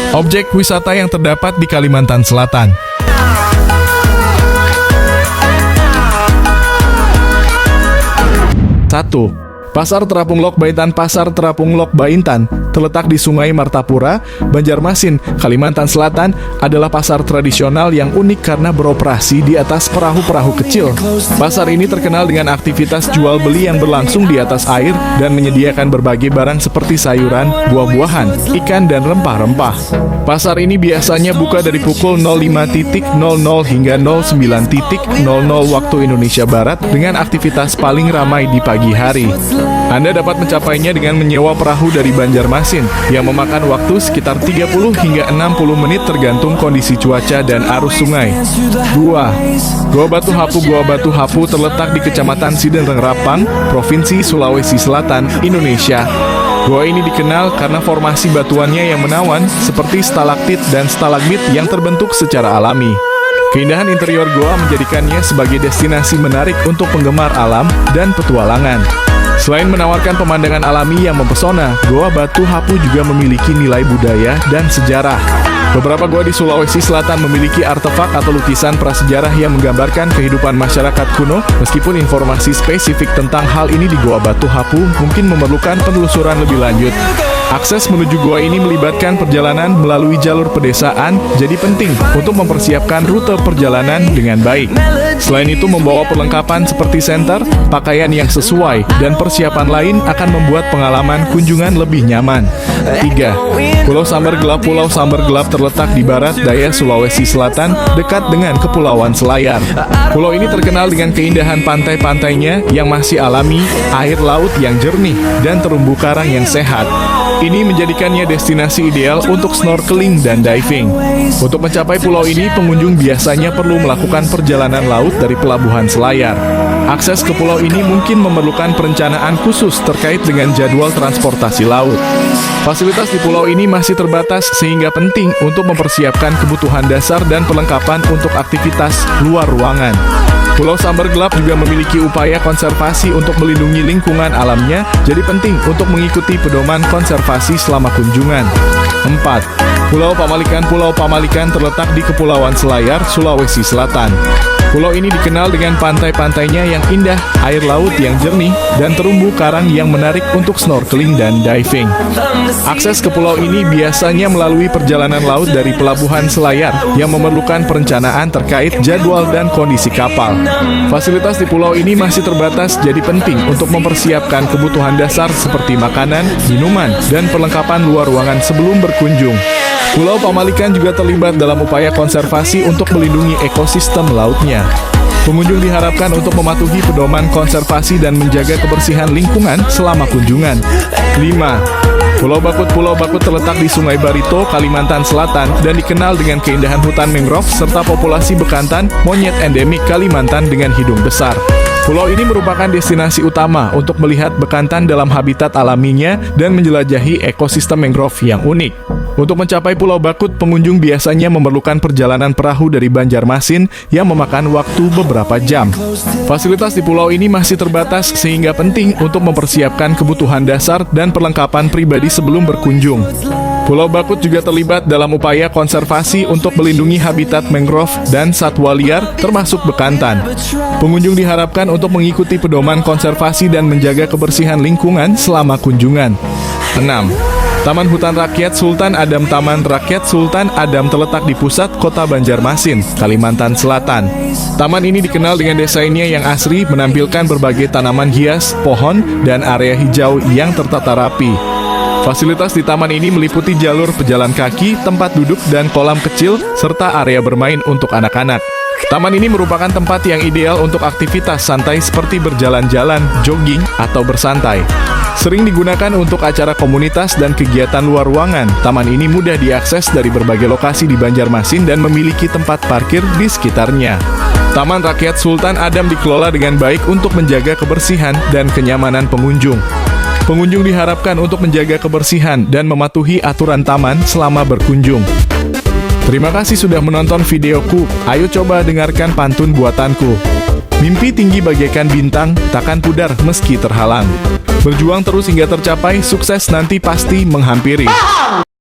Objek wisata yang terdapat di Kalimantan Selatan. 1. Pasar Terapung Lok Baintan. Pasar Terapung Lok Baintan terletak di Sungai Martapura, Banjarmasin, Kalimantan Selatan, adalah pasar tradisional yang unik karena beroperasi di atas perahu-perahu kecil. Pasar ini terkenal dengan aktivitas jual beli yang berlangsung di atas air dan menyediakan berbagai barang seperti sayuran, buah-buahan, ikan, dan rempah-rempah. Pasar ini biasanya buka dari pukul 05.00 hingga 09.00 waktu Indonesia Barat dengan aktivitas paling ramai di pagi hari. Anda dapat mencapainya dengan menyewa perahu dari Banjarmasin yang memakan waktu sekitar 30 hingga 60 menit tergantung kondisi cuaca dan arus sungai. 2. Goa Batu Hapu. Goa Batu Hapu terletak di Kecamatan Sidenreng Rapang, Provinsi Sulawesi Selatan, Indonesia. Goa ini dikenal karena formasi batuannya yang menawan seperti stalaktit dan stalagmit yang terbentuk secara alami. Keindahan interior goa menjadikannya sebagai destinasi menarik untuk penggemar alam dan petualangan. Selain menawarkan pemandangan alami yang mempesona, Goa Batu Hapu juga memiliki nilai budaya dan sejarah. Beberapa goa di Sulawesi Selatan memiliki artefak atau lukisan prasejarah yang menggambarkan kehidupan masyarakat kuno. Meskipun informasi spesifik tentang hal ini di Goa Batu Hapu mungkin memerlukan penelusuran lebih lanjut. Akses menuju goa ini melibatkan perjalanan melalui jalur pedesaan, jadi penting untuk mempersiapkan rute perjalanan dengan baik. Selain itu, membawa perlengkapan seperti senter, pakaian yang sesuai, dan persiapan lain akan membuat pengalaman kunjungan lebih nyaman. 3. Pulau Samber Gelap. Pulau Samber Gelap terletak di barat daya Sulawesi Selatan, dekat dengan Kepulauan Selayar. Pulau ini terkenal dengan keindahan pantai-pantainya yang masih alami, air laut yang jernih, dan terumbu karang yang sehat. Ini menjadikannya destinasi ideal untuk snorkeling dan diving. Untuk mencapai pulau ini, pengunjung biasanya perlu melakukan perjalanan laut dari Pelabuhan Selayar. Akses ke pulau ini mungkin memerlukan perencanaan khusus terkait dengan jadwal transportasi laut. Fasilitas di pulau ini masih terbatas sehingga penting untuk mempersiapkan kebutuhan dasar dan perlengkapan untuk aktivitas luar ruangan. Pulau Samber Gelap juga memiliki upaya konservasi untuk melindungi lingkungan alamnya, jadi penting untuk mengikuti pedoman konservasi selama kunjungan. 4. Pulau Pamalikan. Pulau Pamalikan terletak di Kepulauan Selayar, Sulawesi Selatan. Pulau ini dikenal dengan pantai-pantainya yang indah, air laut yang jernih, dan terumbu karang yang menarik untuk snorkeling dan diving. Akses ke pulau ini biasanya melalui perjalanan laut dari Pelabuhan Selayar yang memerlukan perencanaan terkait jadwal dan kondisi kapal. Fasilitas di pulau ini masih terbatas, jadi penting untuk mempersiapkan kebutuhan dasar seperti makanan, minuman, dan perlengkapan luar ruangan sebelum berkunjung. Pulau Pamalikan juga terlibat dalam upaya konservasi untuk melindungi ekosistem lautnya. Pengunjung diharapkan untuk mematuhi pedoman konservasi dan menjaga kebersihan lingkungan selama kunjungan. 5. Pulau Bakut. Pulau Bakut terletak di Sungai Barito, Kalimantan Selatan, dan dikenal dengan keindahan hutan mangrove serta populasi bekantan, monyet endemik Kalimantan dengan hidung besar. Pulau ini merupakan destinasi utama untuk melihat bekantan dalam habitat alaminya dan menjelajahi ekosistem mangrove yang unik. Untuk mencapai Pulau Bakut, pengunjung biasanya memerlukan perjalanan perahu dari Banjarmasin yang memakan waktu beberapa jam. Fasilitas di pulau ini masih terbatas sehingga penting untuk mempersiapkan kebutuhan dasar dan perlengkapan pribadi sebelum berkunjung. Pulau Bakut juga terlibat dalam upaya konservasi untuk melindungi habitat mangrove dan satwa liar termasuk bekantan. Pengunjung diharapkan untuk mengikuti pedoman konservasi dan menjaga kebersihan lingkungan selama kunjungan. 6. Taman Hutan Rakyat Sultan Adam. Taman Rakyat Sultan Adam terletak di pusat kota Banjarmasin, Kalimantan Selatan. Taman ini dikenal dengan desainnya yang asri, menampilkan berbagai tanaman hias, pohon, dan area hijau yang tertata rapi. Fasilitas di taman ini meliputi jalur pejalan kaki, tempat duduk, dan kolam kecil, serta area bermain untuk anak-anak. Taman ini merupakan tempat yang ideal untuk aktivitas santai seperti berjalan-jalan, jogging, atau bersantai. Sering digunakan untuk acara komunitas dan kegiatan luar ruangan. Taman ini mudah diakses dari berbagai lokasi di Banjarmasin dan memiliki tempat parkir di sekitarnya. Taman Rakyat Sultan Adam dikelola dengan baik untuk menjaga kebersihan dan kenyamanan pengunjung. Pengunjung diharapkan untuk menjaga kebersihan dan mematuhi aturan taman selama berkunjung. Terima kasih sudah menonton videoku. Ayo coba dengarkan pantun buatanku. Mimpi tinggi bagaikan bintang, takkan pudar meski terhalang. Berjuang terus hingga tercapai, sukses nanti pasti menghampiri.